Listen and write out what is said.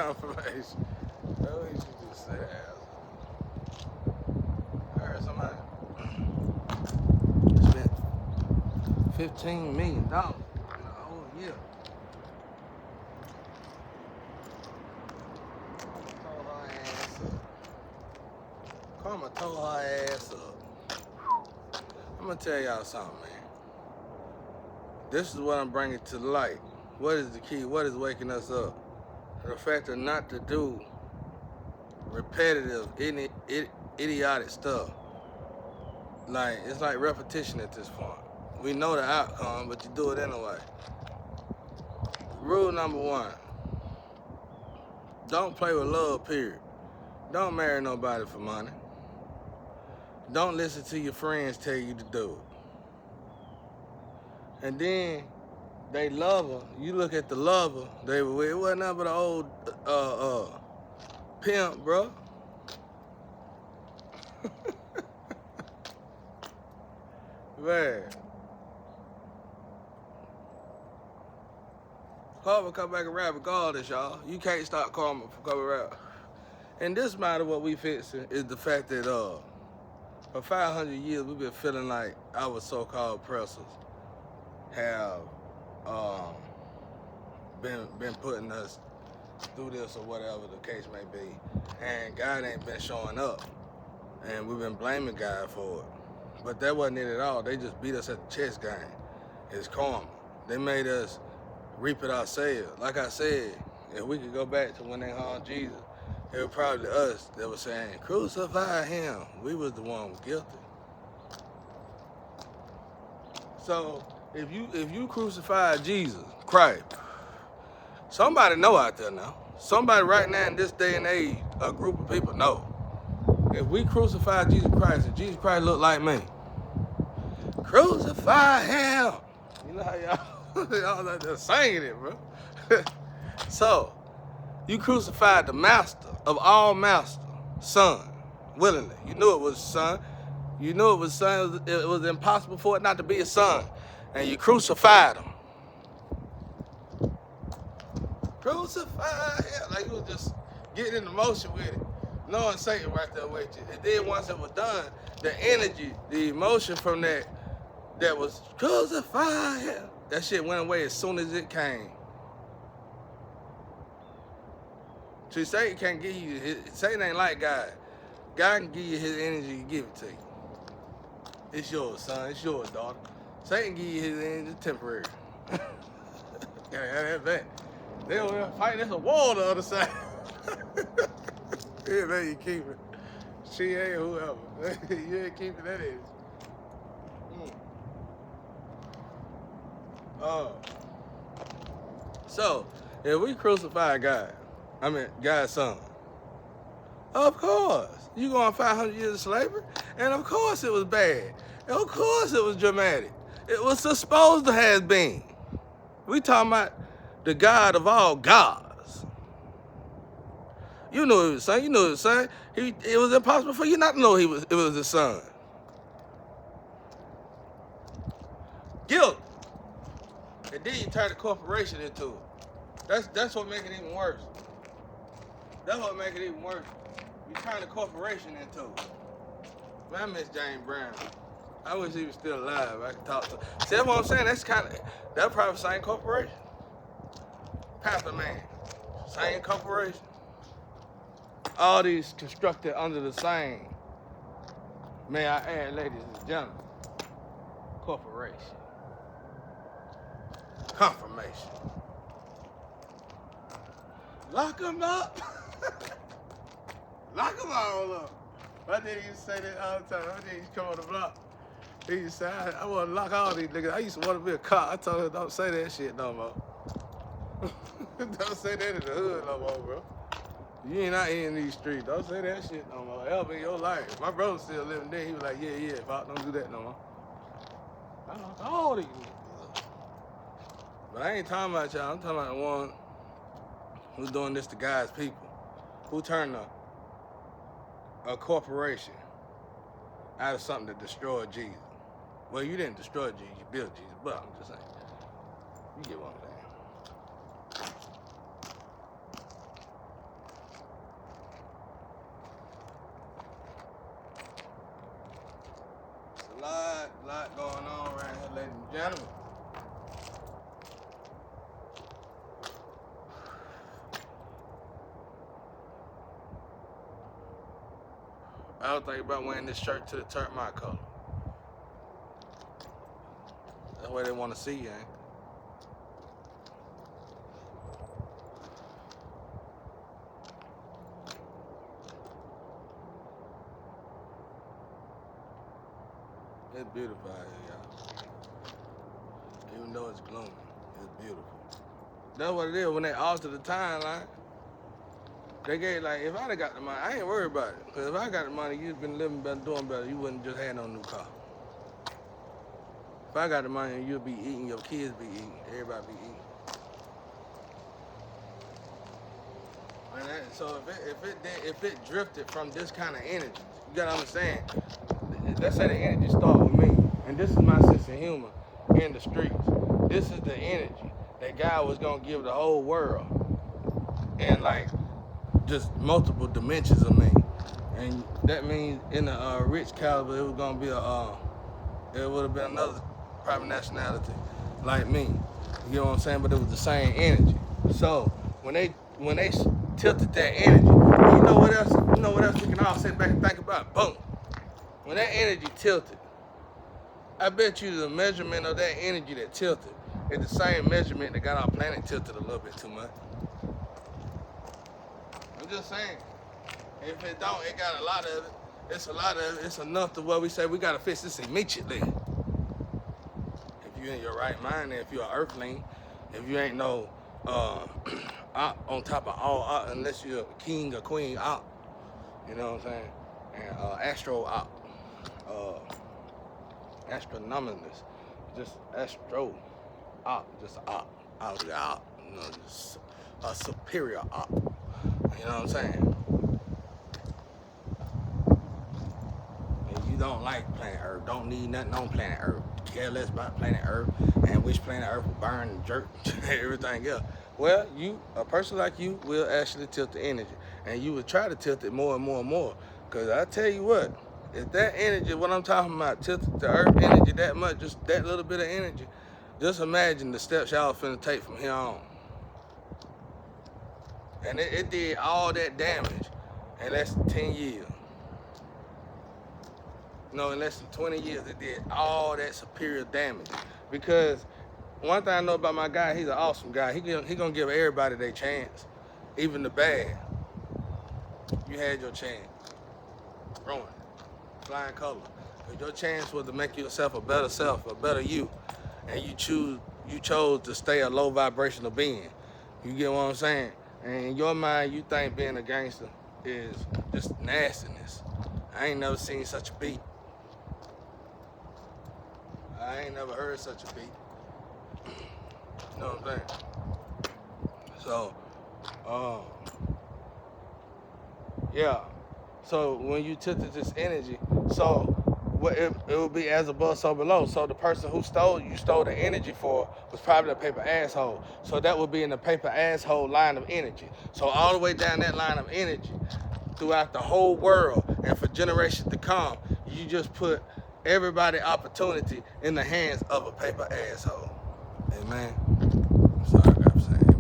confirmation. That's what you just said. I heard somebody spent $15 million in a whole year. Tore her ass up. Karma tore her ass up. I'm gonna tell y'all something, man. This is what I'm bringing to light. What is the key? What is waking us up? The fact of not to do repetitive, idiotic stuff. Like, it's like repetition at this point. We know the outcome, but you do it anyway. Rule number 1, don't play with love, period. Don't marry nobody for money. Don't listen to your friends tell you to do it. And then they love her. You look at the lover they were with. It wasn't nothing but an old pimp, bro. Man. Karma come back around regardless, y'all. You can't stop karma from coming around. In this matter, what we fixing is the fact that for 500 years we've been feeling like our so-called oppressors have been putting us through this or whatever the case may be, and God ain't been showing up, and we've been blaming God for it. But that wasn't it at all. They just beat us at the chess game. It's karma. They made us reap it ourselves. Like I said, if we could go back to when they hung Jesus, it was probably us that was saying, crucify him. We was the one who was guilty. So if you crucify Jesus Christ, somebody know out there now. Somebody right now in this day and age, a group of people know. If we crucify Jesus Christ and Jesus Christ look like me, crucify him. You know how y'all like to singing it, bro. So, you crucified the master of all masters, son, willingly. You knew it was son. You knew it was son. It was impossible for it not to be a son. And you crucified him. Crucify him. Like you was just getting in the motion with it. Knowing Satan right there with you. And then once it was done, the energy, the emotion from that was crucify him. That shit went away as soon as it came. See, Satan can't give you, Satan ain't like God. God can give you his energy and give it to you. It's yours, son. It's yours, daughter. Satan give you his energy temporary. Yeah, that. They over there fighting. There's a wall on the other side. Yeah, there you keep it. She ain't whoever. You ain't keeping that energy. So, if we crucify God, God's son, of course, you going 500 years of slavery, and of course it was bad. And of course it was dramatic. It was supposed to have been. We talking about the God of all gods. You knew he was son. You knew he was son. It was impossible for you not to know it was his son. Guilt. And then you turn the corporation into it. That's what makes it even worse. That's what makes it even worse. You turn the corporation into it. Man, I miss James Brown. I wish he was still alive. I could talk to him. See, that's what I'm saying? That's probably the same corporation. Pastor Man, same corporation. All these constructed under the same, may I add, ladies and gentlemen, corporation. Confirmation. Lock them up. Lock them all up. My nigga used to say that all the time. My nigga used to come on the block. He used to say, I want to lock all these niggas. I used to want to be a cop. I told him, don't say that shit no more. Don't say that in the hood no more, bro. You ain't out here in these streets. Don't say that shit no more. Ever in your life. My brother still living there. He was like, yeah, Pop, don't do that no more. I lock all these niggas. But I ain't talking about y'all. I'm talking about the one who's doing this to God's people. Who turned a corporation out of something that destroyed Jesus. Well, you didn't destroy Jesus, you built Jesus, but I'm just saying. You get what I'm saying. lot going on right here, ladies and gentlemen. I was thinking about wearing this shirt to the turn my color. That's where they want to see you, ain't? It's beautiful out here, y'all. Even though it's gloomy, it's beautiful. That's what it is. When they altered the timeline, they gave, like, if I'd have got the money, I ain't worried about it. Because if I got the money, you'd been living better, doing better. You wouldn't just have no new car. If I got the money, you'd be eating, your kids be eating, everybody be eating. And that, so if it drifted from this kind of energy, you gotta understand. Let's say the energy start with me, and this is my sense of humor in the streets. This is the energy that God was gonna give the whole world, and like just multiple dimensions of me. And that means in the rich caliber, it was gonna be it would have been another private nationality like me. You know what I'm saying? But it was the same energy. So when they tilted that energy, you know what else? You know what else we can all sit back and think about? Boom. When that energy tilted, I bet you the measurement of that energy that tilted is the same measurement that got our planet tilted a little bit too much. I'm just saying. If it don't, it got a lot of it. It's a lot of it. It's enough to where we say we gotta fix this immediately. If you're in your right mind, if you're an earthling, if you ain't no on top of all unless you're a king or queen out. You know what I'm saying? And astro out. Astronomist, just astro op, just op, out, you know, just a superior op. You know what I'm saying? And you don't like planet Earth, don't need nothing on planet Earth, care less about planet Earth and which planet Earth will burn and jerk everything else. Well, a person like you will actually tilt the energy, and you will try to tilt it more and more and more. Cause I tell you what, if that energy, what I'm talking about, tilted the earth energy that much, just that little bit of energy, just imagine the steps y'all finna take from here on. And it did all that damage in less than 10 years. No, in less than 20 years, it did all that superior damage. Because one thing I know about my guy, he's an awesome guy. He gonna give everybody their chance, even the bad. You had your chance. Ruined. Flying color. Your chance was to make yourself a better self, a better you, and you chose to stay a low vibrational being. You get what I'm saying? And in your mind, you think being a gangster is just nastiness. I ain't never seen such a beat. I ain't never heard such a beat. You know what I'm saying? So, yeah. So when you tilted this energy, so what it would be as above, so below. So the person who you stole the energy for was probably a paper asshole. So that would be in the paper asshole line of energy. So all the way down that line of energy, throughout the whole world and for generations to come, you just put everybody opportunity in the hands of a paper asshole. Amen. I'm sorry, I'm saying.